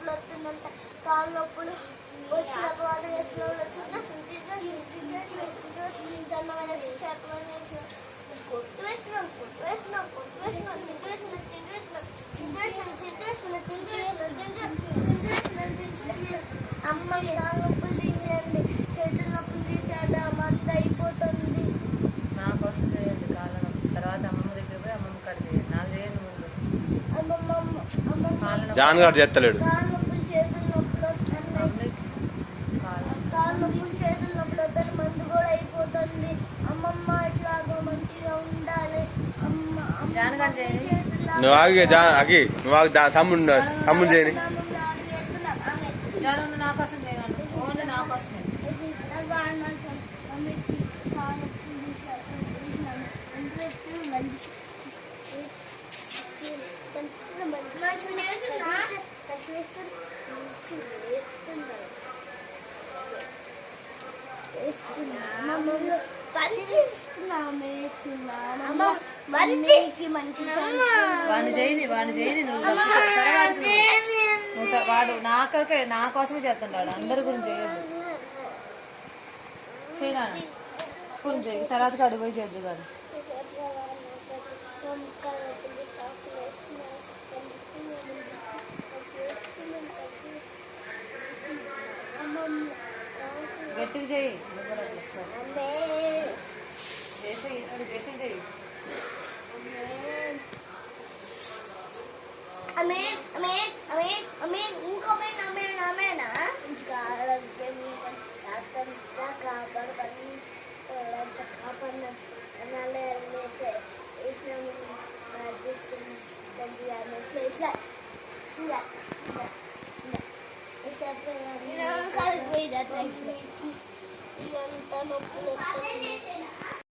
నొప్పులు వస్తుందంట, కాళ్ళ నొప్పులు వచ్చిన బాధ వేసిన కొట్టు వేస్తున్నాం అమ్మ కాళ్ళ నొప్పులు తీసేయండి, చేతుల నొప్పులు తీసేయండి, అమ్మ అంత అయిపోతుంది. నాకు వస్తుంది కాళ్ళ నొప్పి. తర్వాత అమ్మమ్మ దగ్గర పోయి అమ్మమ్మ కాడ చేయండి. నాకు చేయండి ముందు. జాన్ గారు చేస్తలేడు. కాళ్ళ నొప్పులు చేతుల నొప్పులు వస్తున్నాయి, కాళ్ళ నొప్పులు చేతుల నొప్పులు వస్తుంది, మందు కూడా అయిపోతుంది. అమ్మమ్మ ఇట్లాగా మంచిగా ఉండాలి. జాన్ గారు చేయండి. నువ్వు ఆగి నువ్వు ఆగి తమ్ముడు చేయని. జాను నా కోసం చేయను, ఓన్లీ నా కోసమే. వాడిని చేయని నువ్వు వాడు నా కోసమే చేస్తున్నాడు, అందరి గురించి చేయొద్దు. చేయనా గురించి చేయి, తర్వాత కాడు పోయి చేయొద్దు కాదు. గట్టిగా చేయి, గట్టిగా చేయి. నొప్పులు